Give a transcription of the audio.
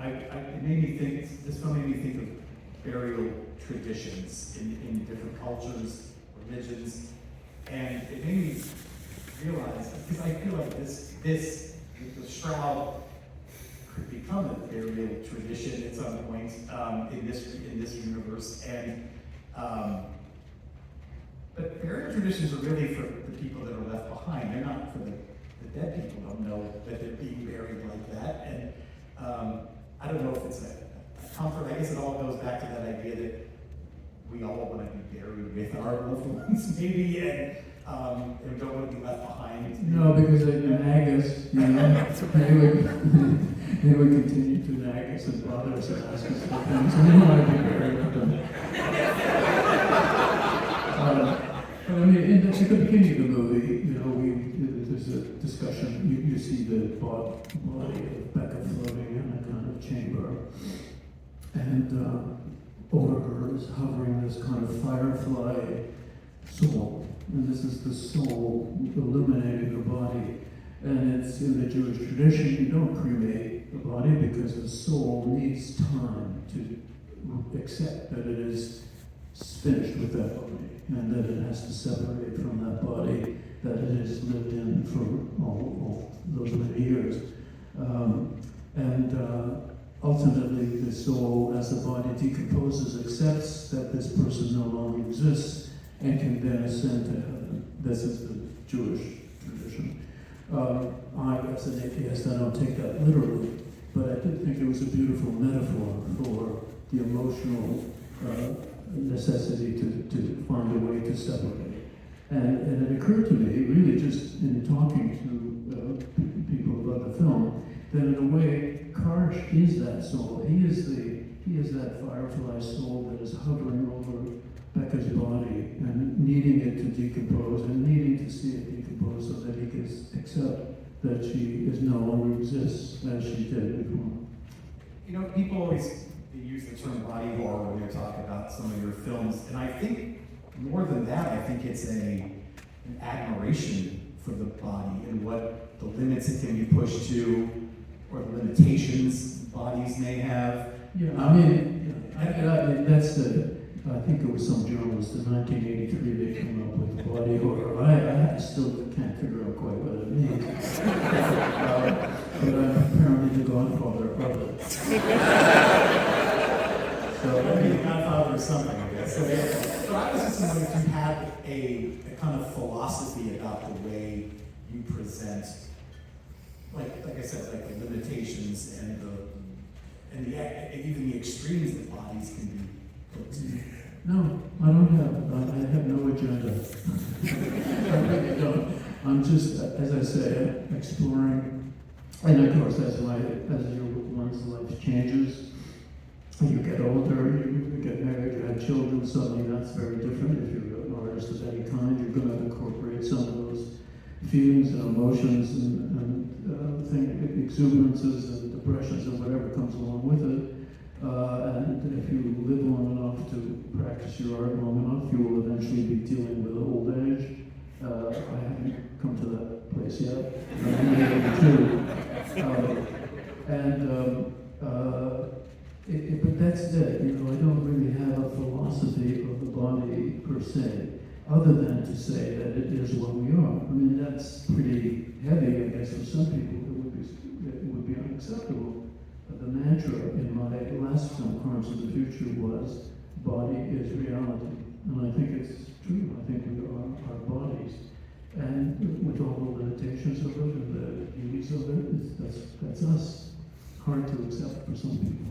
it made me think, this film made me think of burial traditions in different cultures, religions, and it made me realize, because I feel like the shroud could become a burial tradition at some point in this universe, and but burial traditions are really for the people that are left behind. They're not for the dead people. Don't know that they're being buried like that, and I don't know if it's a comfort. I guess it all goes back to that idea that we all want to be buried with our loved ones, maybe, and don't want to be left behind. No, because they nag us, you know. They would continue to nag us and bother us and ask us for things, and we don't want to be buried with them. But I mean, at the beginning of the movie, you know, there's a discussion. You see the body of Becca floating in a kind of chamber, and over her is hovering this kind of firefly soul, and this is the soul illuminating the body. And it's in the Jewish tradition, you don't cremate the body because the soul needs time to accept that it is finished with that body, and that it has to separate from that body that it has lived in for all those many years. Ultimately, the soul, as the body decomposes, accepts that this person no longer exists and can then ascend to heaven. This is the Jewish tradition. I, as an atheist, I don't take that literally, but I did think it was a beautiful metaphor for the emotional necessity to find a way to separate. And it occurred to me, really just in talking to people about the film, that in a way, Karsh is that soul. He is that firefly soul that is hovering over Becca's body and needing it to decompose and needing to see it decompose so that he can accept that she is no longer exists as she did before. You know, people always use the term body horror when they talk about some of your films, and I think more than that, I think it's an admiration for the body and what the limits it can be pushed to, or the limitations bodies may have. Yeah, I mean, that's I think it was some journalist in 1983 they came up with body horror. I still can't figure out quite what it means. But I'm apparently the godfather of it. So maybe the godfather of something, I guess. So I was just wondering if you had a kind of philosophy about the way you present, like I said, like the limitations and even the extremes that bodies can be put to. No, I have no agenda. I really don't. I'm just, as I say, exploring. And of course, as one's life changes, you get older, you get married, you have children, suddenly that's very different. If you're an artist of any kind, you're going to incorporate some of those feelings and emotions and exuberances and depressions and whatever comes along with it. And if you live long enough to practice your art long enough, you will eventually be dealing with old age. I haven't come to that place yet. But that's it. You know, I don't really have a philosophy of the body per se, other than to say that it is what we are. I mean, that's pretty heavy, I guess, for some people. It would be unacceptable. The mantra in my last film, Crimes of the Future, was body is reality. And I think it's true. I think we are our bodies. And with all the limitations of it and the beauties of it, that's us. Hard to accept for some people.